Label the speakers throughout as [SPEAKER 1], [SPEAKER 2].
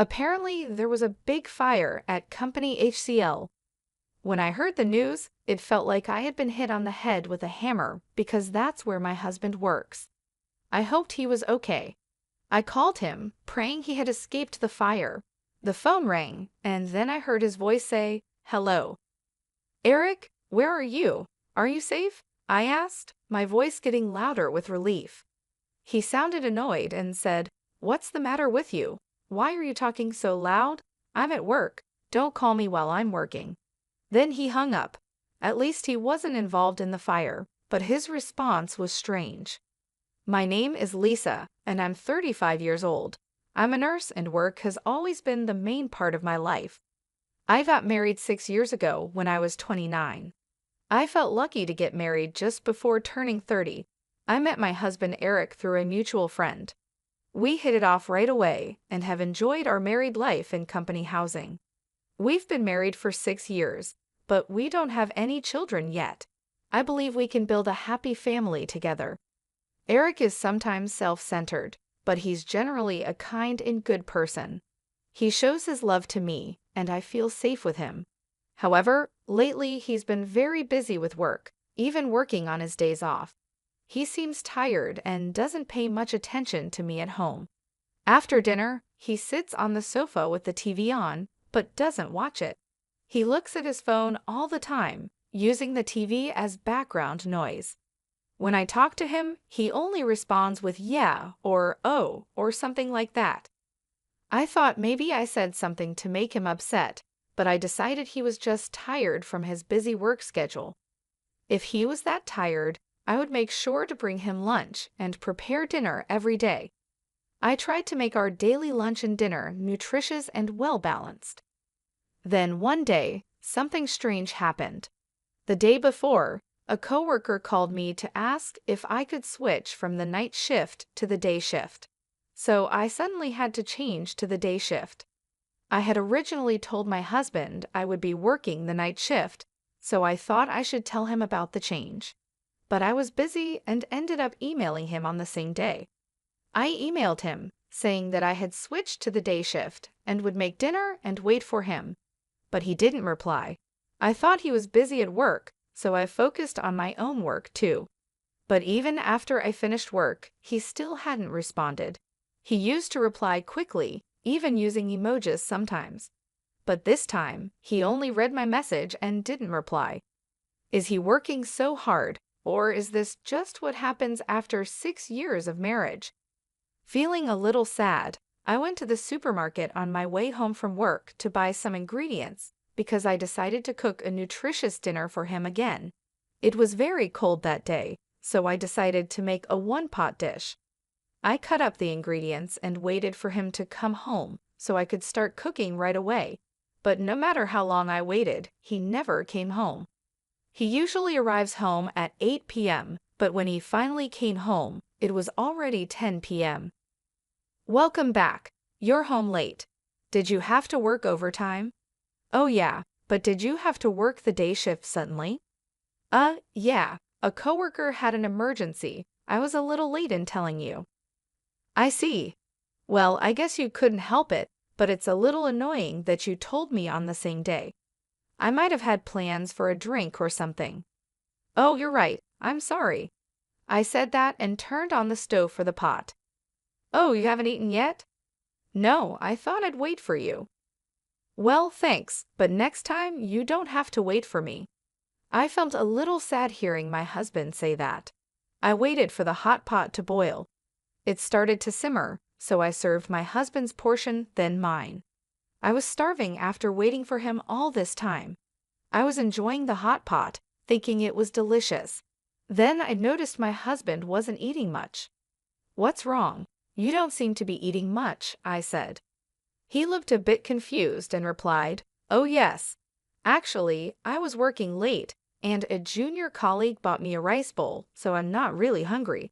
[SPEAKER 1] Apparently, there was a big fire at Company HCL. When I heard the news, it felt like I had been hit on the head with a hammer because that's where my husband works. I hoped he was okay. I called him, praying he had escaped the fire. The phone rang, and then I heard his voice say, "Hello. Eric, where are you? Are you safe?" I asked, my voice getting louder with relief. He sounded annoyed and said, "What's the matter with you? Why are you talking so loud? I'm at work. Don't call me while I'm working." Then he hung up. At least he wasn't involved in the fire, but his response was strange. "My name is Lisa, and I'm 35 years old. I'm a nurse and work has always been the main part of my life. I got married 6 years ago when I was 29. I felt lucky to get married just before turning 30. I met my husband Eric through a mutual friend. We hit it off right away and have enjoyed our married life in company housing. We've been married for 6 years, but we don't have any children yet. I believe we can build a happy family together." Eric is sometimes self-centered, but he's generally a kind and good person. He shows his love to me, and I feel safe with him. However, lately he's been very busy with work, even working on his days off. He seems tired and doesn't pay much attention to me at home. After dinner, he sits on the sofa with the TV on, but doesn't watch it. He looks at his phone all the time, using the TV as background noise. When I talk to him, he only responds with "yeah" or "oh" or something like that. I thought maybe I said something to make him upset, but I decided he was just tired from his busy work schedule. If he was that tired, I would make sure to bring him lunch and prepare dinner every day. I tried to make our daily lunch and dinner nutritious and well-balanced. Then one day, something strange happened. The day before, a coworker called me to ask if I could switch from the night shift to the day shift. So I suddenly had to change to the day shift. I had originally told my husband I would be working the night shift, so I thought I should tell him about the change. But I was busy and ended up emailing him on the same day. I emailed him, saying that I had switched to the day shift and would make dinner and wait for him. But he didn't reply. I thought he was busy at work, so I focused on my own work too. But even after I finished work, he still hadn't responded. He used to reply quickly, even using emojis sometimes. But this time, he only read my message and didn't reply. Is he working so hard, or is this just what happens after 6 years of marriage? Feeling a little sad, I went to the supermarket on my way home from work to buy some ingredients because I decided to cook a nutritious dinner for him again. It was very cold that day, so I decided to make a one-pot dish. I cut up the ingredients and waited for him to come home so I could start cooking right away. But no matter how long I waited, he never came home. He usually arrives home at 8 p.m., but when he finally came home, it was already 10 p.m. "Welcome back. You're home late. Did you have to work overtime?" "Oh yeah, but did you have to work the day shift suddenly?" Yeah. A coworker had an emergency. I was a little late in telling you." "I see. Well, I guess you couldn't help it, but it's a little annoying that you told me on the same day. I might have had plans for a drink or something." "Oh, you're right. I'm sorry." I said that and turned on the stove for the pot. "Oh, you haven't eaten yet?" "No, I thought I'd wait for you." "Well, thanks, but next time you don't have to wait for me." I felt a little sad hearing my husband say that. I waited for the hot pot to boil. It started to simmer, so I served my husband's portion, then mine. I was starving after waiting for him all this time. I was enjoying the hot pot, thinking it was delicious. Then I noticed my husband wasn't eating much. "What's wrong? You don't seem to be eating much," I said. He looked a bit confused and replied, "Oh yes. Actually, I was working late, and a junior colleague bought me a rice bowl, so I'm not really hungry."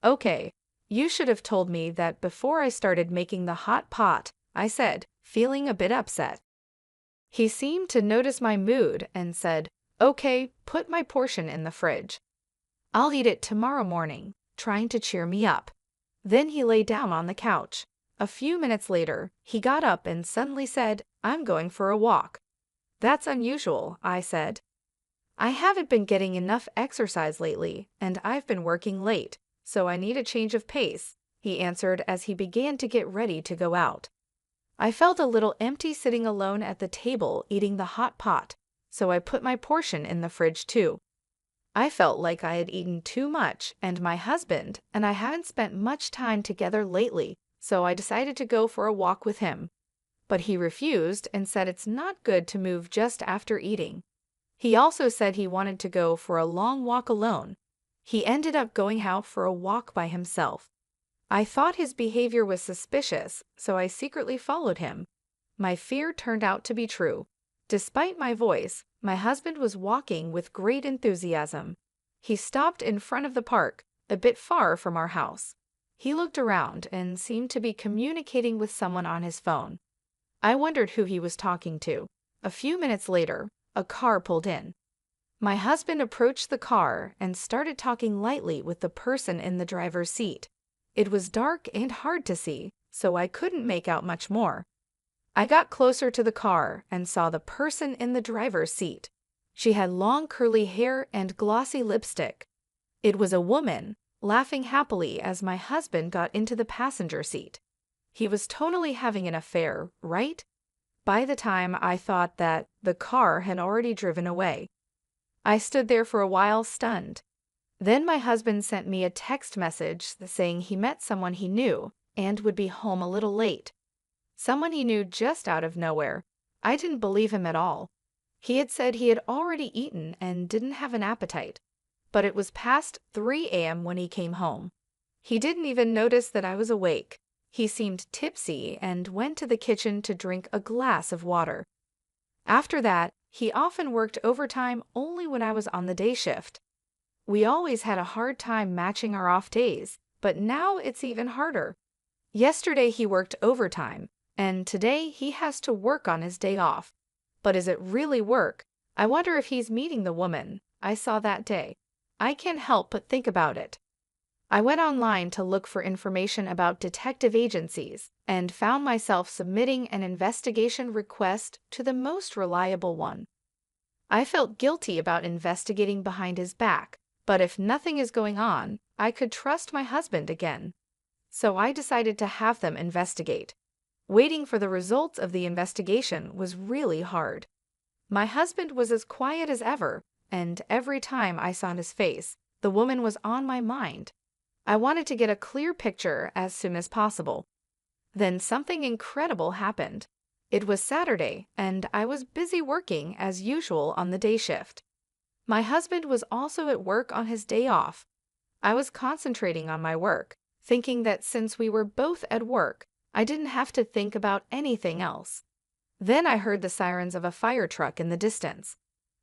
[SPEAKER 1] Okay. You should have told me that before I started making the hot pot," I said, feeling a bit upset. He seemed to notice my mood and said, "Okay, put my portion in the fridge. I'll eat it tomorrow morning," trying to cheer me up. Then he lay down on the couch. A few minutes later, he got up and suddenly said, "I'm going for a walk." "That's unusual," I said. "I haven't been getting enough exercise lately, and I've been working late, so I need a change of pace," he answered as he began to get ready to go out. I felt a little empty sitting alone at the table eating the hot pot, so I put my portion in the fridge too. I felt like I had eaten too much, and my husband and I haven't spent much time together lately, so I decided to go for a walk with him. But he refused and said it's not good to move just after eating. He also said he wanted to go for a long walk alone. He ended up going out for a walk by himself. I thought his behavior was suspicious, so I secretly followed him. My fear turned out to be true. Despite my voice, my husband was walking with great enthusiasm. He stopped in front of the park, a bit far from our house. He looked around and seemed to be communicating with someone on his phone. I wondered who he was talking to. A few minutes later, a car pulled in. My husband approached the car and started talking lightly with the person in the driver's seat. It was dark and hard to see, so I couldn't make out much more. I got closer to the car and saw the person in the driver's seat. She had long curly hair and glossy lipstick. It was a woman, laughing happily as my husband got into the passenger seat. He was totally having an affair, right? By the time I thought that, the car had already driven away. I stood there for a while stunned. Then my husband sent me a text message saying he met someone he knew and would be home a little late. Someone he knew just out of nowhere. I didn't believe him at all. He had said he had already eaten and didn't have an appetite. But it was past 3 a.m. when he came home. He didn't even notice that I was awake. He seemed tipsy and went to the kitchen to drink a glass of water. After that, he often worked overtime only when I was on the day shift. We always had a hard time matching our off days, but now it's even harder. Yesterday he worked overtime, and today he has to work on his day off. But is it really work? I wonder if he's meeting the woman I saw that day. I can't help but think about it. I went online to look for information about detective agencies and found myself submitting an investigation request to the most reliable one. I felt guilty about investigating behind his back, but if nothing is going on, I could trust my husband again. So I decided to have them investigate. Waiting for the results of the investigation was really hard. My husband was as quiet as ever, and every time I saw his face, the woman was on my mind. I wanted to get a clear picture as soon as possible. Then something incredible happened. It was Saturday, and I was busy working as usual on the day shift. My husband was also at work on his day off. I was concentrating on my work, thinking that since we were both at work, I didn't have to think about anything else. Then I heard the sirens of a fire truck in the distance.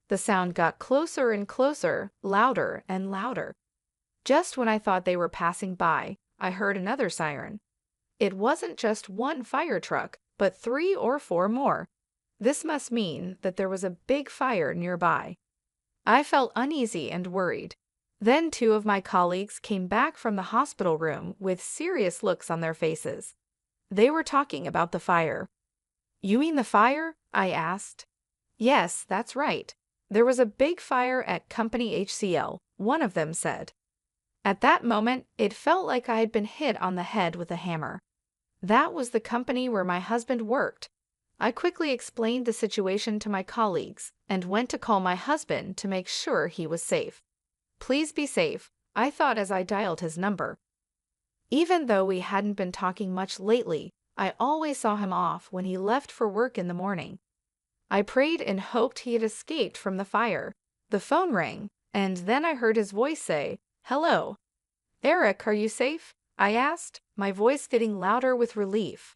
[SPEAKER 1] The sound got closer and closer, louder and louder. Just when I thought they were passing by, I heard another siren. It wasn't just one fire truck, but 3 or 4 more. This must mean that there was a big fire nearby. I felt uneasy and worried. Then 2 of my colleagues came back from the hospital room with serious looks on their faces. They were talking about the fire. "You mean the fire?" I asked. "Yes, that's right. There was a big fire at Company HCL," one of them said. At that moment, it felt like I had been hit on the head with a hammer. That was the company where my husband worked. I quickly explained the situation to my colleagues and went to call my husband to make sure he was safe. "Please be safe," I thought as I dialed his number. Even though we hadn't been talking much lately, I always saw him off when he left for work in the morning. I prayed and hoped he had escaped from the fire. The phone rang, and then I heard his voice say, "Hello. Eric, are you safe?" I asked, my voice getting louder with relief.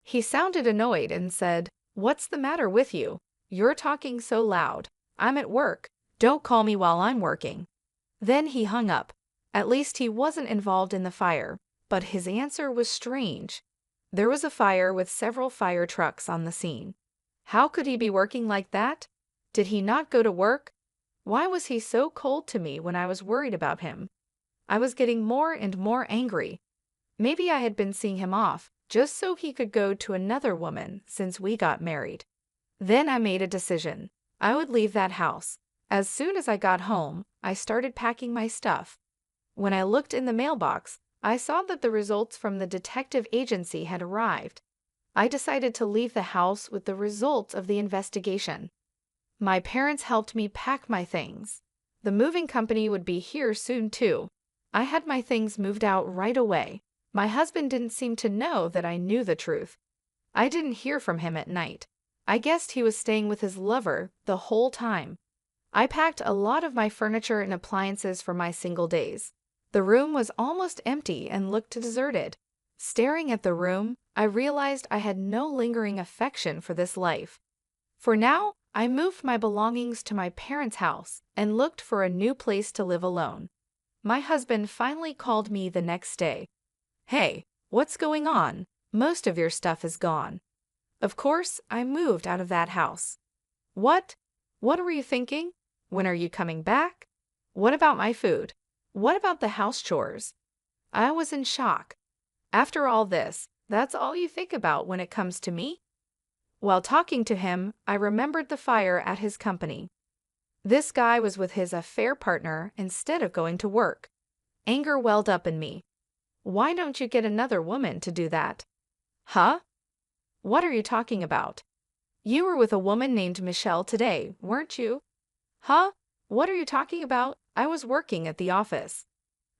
[SPEAKER 1] He sounded annoyed and said, "What's the matter with you? You're talking so loud. I'm at work. Don't call me while I'm working." Then he hung up. At least he wasn't involved in the fire, but his answer was strange. There was a fire with several fire trucks on the scene. How could he be working like that? Did he not go to work? Why was he so cold to me when I was worried about him? I was getting more and more angry. Maybe I had been seeing him off, just so he could go to another woman since we got married. Then I made a decision. I would leave that house. As soon as I got home, I started packing my stuff. When I looked in the mailbox, I saw that the results from the detective agency had arrived. I decided to leave the house with the results of the investigation. My parents helped me pack my things. The moving company would be here soon too. I had my things moved out right away. My husband didn't seem to know that I knew the truth. I didn't hear from him at night. I guessed he was staying with his lover the whole time. I packed a lot of my furniture and appliances for my single days. The room was almost empty and looked deserted. Staring at the room, I realized I had no lingering affection for this life. For now, I moved my belongings to my parents' house and looked for a new place to live alone. My husband finally called me the next day. "Hey, what's going on? Most of your stuff is gone." Of course, I moved out of that house. What? What were you thinking? When are you coming back? What about my food? What about the house chores? I was in shock. After all this, that's all you think about when it comes to me? While talking to him, I remembered the fire at his company. This guy was with his affair partner instead of going to work. Anger welled up in me. Why don't you get another woman to do that? Huh? What are you talking about? You were with a woman named Michelle today, weren't you? Huh? What are you talking about? I was working at the office.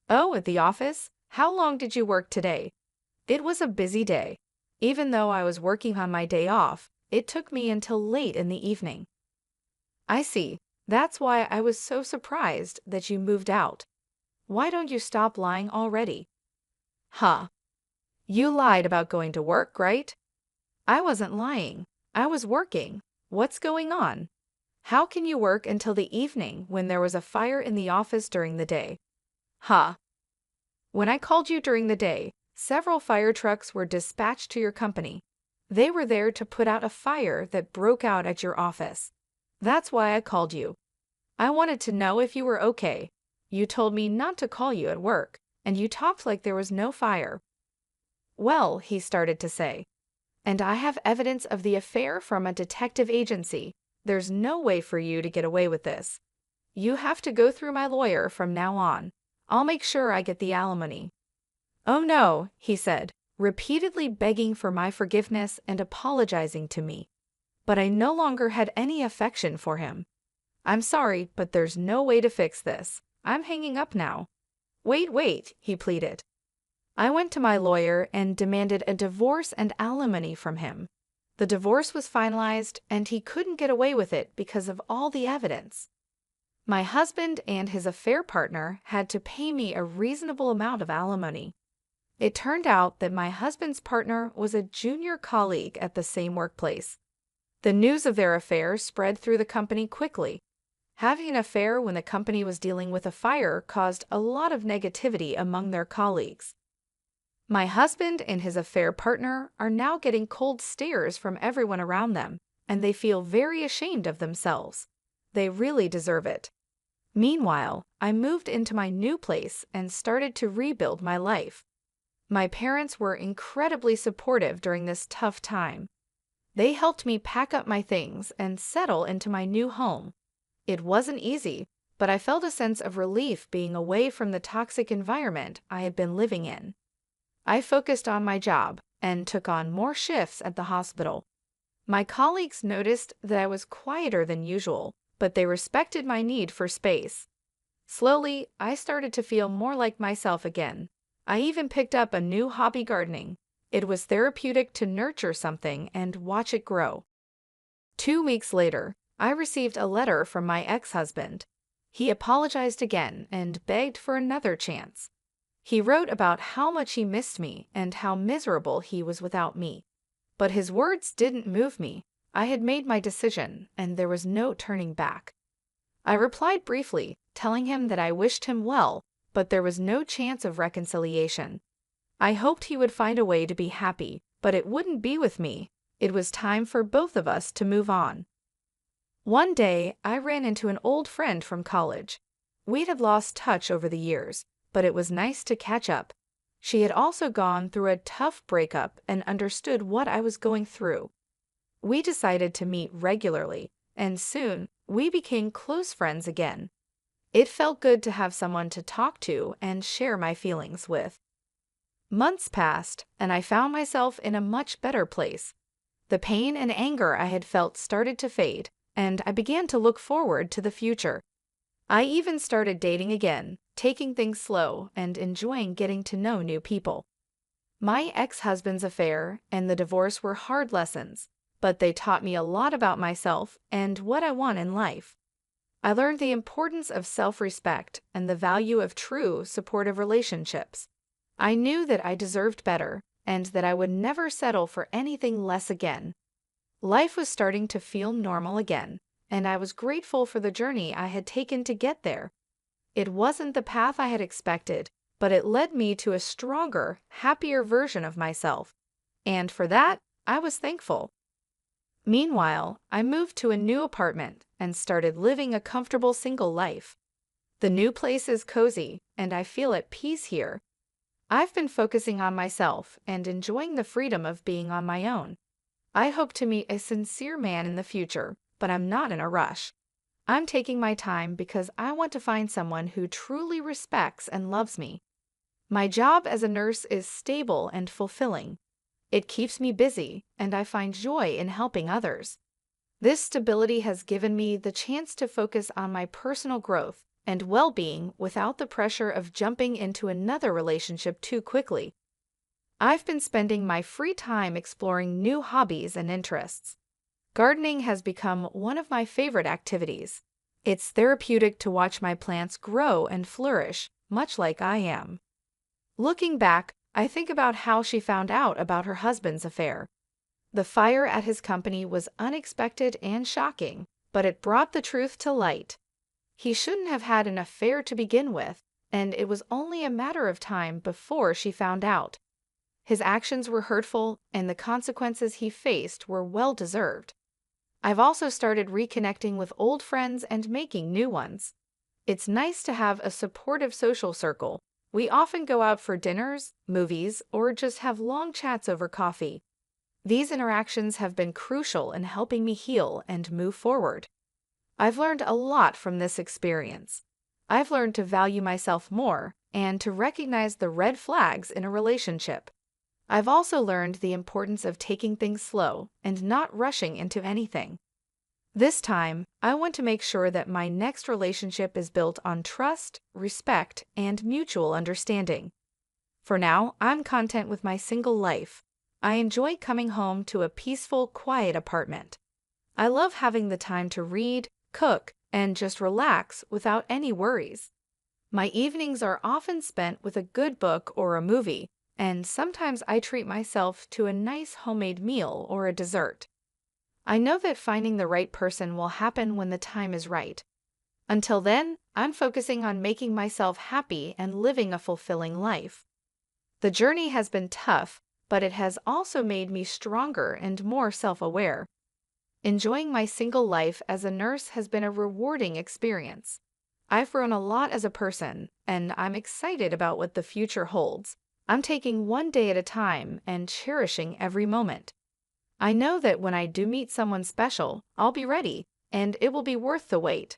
[SPEAKER 1] Oh, at the office? How long did you work today? It was a busy day. Even though I was working on my day off, it took me until late in the evening. I see. That's why I was so surprised that you moved out. Why don't you stop lying already? Huh? You lied about going to work, right? I wasn't lying. I was working. What's going on? How can you work until the evening when there was a fire in the office during the day? Huh? When I called you during the day, several fire trucks were dispatched to your company. They were there to put out a fire that broke out at your office. That's why I called you. I wanted to know if you were okay. You told me not to call you at work, and you talked like there was no fire. Well, he started to say. And I have evidence of the affair from a detective agency. There's no way for you to get away with this. You have to go through my lawyer from now on. I'll make sure I get the alimony. Oh no, he said, repeatedly begging for my forgiveness and apologizing to me. But I no longer had any affection for him. I'm sorry, but there's no way to fix this. I'm hanging up now. Wait, he pleaded. I went to my lawyer and demanded a divorce and alimony from him. The divorce was finalized, and he couldn't get away with it because of all the evidence. My husband and his affair partner had to pay me a reasonable amount of alimony. It turned out that my husband's partner was a junior colleague at the same workplace. The news of their affair spread through the company quickly. Having an affair when the company was dealing with a fire caused a lot of negativity among their colleagues. My husband and his affair partner are now getting cold stares from everyone around them, and they feel very ashamed of themselves. They really deserve it. Meanwhile, I moved into my new place and started to rebuild my life. My parents were incredibly supportive during this tough time. They helped me pack up my things and settle into my new home. It wasn't easy, but I felt a sense of relief being away from the toxic environment I had been living in. I focused on my job and took on more shifts at the hospital. My colleagues noticed that I was quieter than usual, but they respected my need for space. Slowly, I started to feel more like myself again. I even picked up a new hobby, gardening. It was therapeutic to nurture something and watch it grow. 2 weeks later, I received a letter from my ex-husband. He apologized again and begged for another chance. He wrote about how much he missed me and how miserable he was without me. But his words didn't move me. I had made my decision, and there was no turning back. I replied briefly, telling him that I wished him well, but there was no chance of reconciliation. I hoped he would find a way to be happy, but it wouldn't be with me. It was time for both of us to move on. One day, I ran into an old friend from college. We had lost touch over the years, but it was nice to catch up. She had also gone through a tough breakup and understood what I was going through. We decided to meet regularly, and soon we became close friends again. It felt good to have someone to talk to and share my feelings with. Months passed, and I found myself in a much better place. The pain and anger I had felt started to fade, and I began to look forward to the future. I even started dating again, taking things slow and enjoying getting to know new people. My ex-husband's affair and the divorce were hard lessons, but they taught me a lot about myself and what I want in life. I learned the importance of self-respect and the value of true, supportive relationships. I knew that I deserved better and that I would never settle for anything less again. Life was starting to feel normal again, and I was grateful for the journey I had taken to get there. It wasn't the path I had expected, but it led me to a stronger, happier version of myself, and for that, I was thankful. Meanwhile, I moved to a new apartment and started living a comfortable single life. The new place is cozy, and I feel at peace here. I've been focusing on myself and enjoying the freedom of being on my own. I hope to meet a sincere man in the future, but I'm not in a rush. I'm taking my time because I want to find someone who truly respects and loves me. My job as a nurse is stable and fulfilling. It keeps me busy, and I find joy in helping others. This stability has given me the chance to focus on my personal growth and well-being without the pressure of jumping into another relationship too quickly. I've been spending my free time exploring new hobbies and interests. Gardening has become one of my favorite activities. It's therapeutic to watch my plants grow and flourish, much like I am. Looking back, I think about how she found out about her husband's affair. The fire at his company was unexpected and shocking, but it brought the truth to light. He shouldn't have had an affair to begin with, and it was only a matter of time before she found out. His actions were hurtful, and the consequences he faced were well-deserved. I've also started reconnecting with old friends and making new ones. It's nice to have a supportive social circle. We often go out for dinners, movies, or just have long chats over coffee. These interactions have been crucial in helping me heal and move forward. I've learned a lot from this experience. I've learned to value myself more and to recognize the red flags in a relationship. I've also learned the importance of taking things slow and not rushing into anything. This time, I want to make sure that my next relationship is built on trust, respect, and mutual understanding. For now, I'm content with my single life. I enjoy coming home to a peaceful, quiet apartment. I love having the time to read, cook, and just relax without any worries. My evenings are often spent with a good book or a movie, and sometimes I treat myself to a nice homemade meal or a dessert. I know that finding the right person will happen when the time is right. Until then, I'm focusing on making myself happy and living a fulfilling life. The journey has been tough, but it has also made me stronger and more self-aware. Enjoying my single life as a nurse has been a rewarding experience. I've grown a lot as a person, and I'm excited about what the future holds. I'm taking one day at a time and cherishing every moment. I know that when I do meet someone special, I'll be ready, and it will be worth the wait.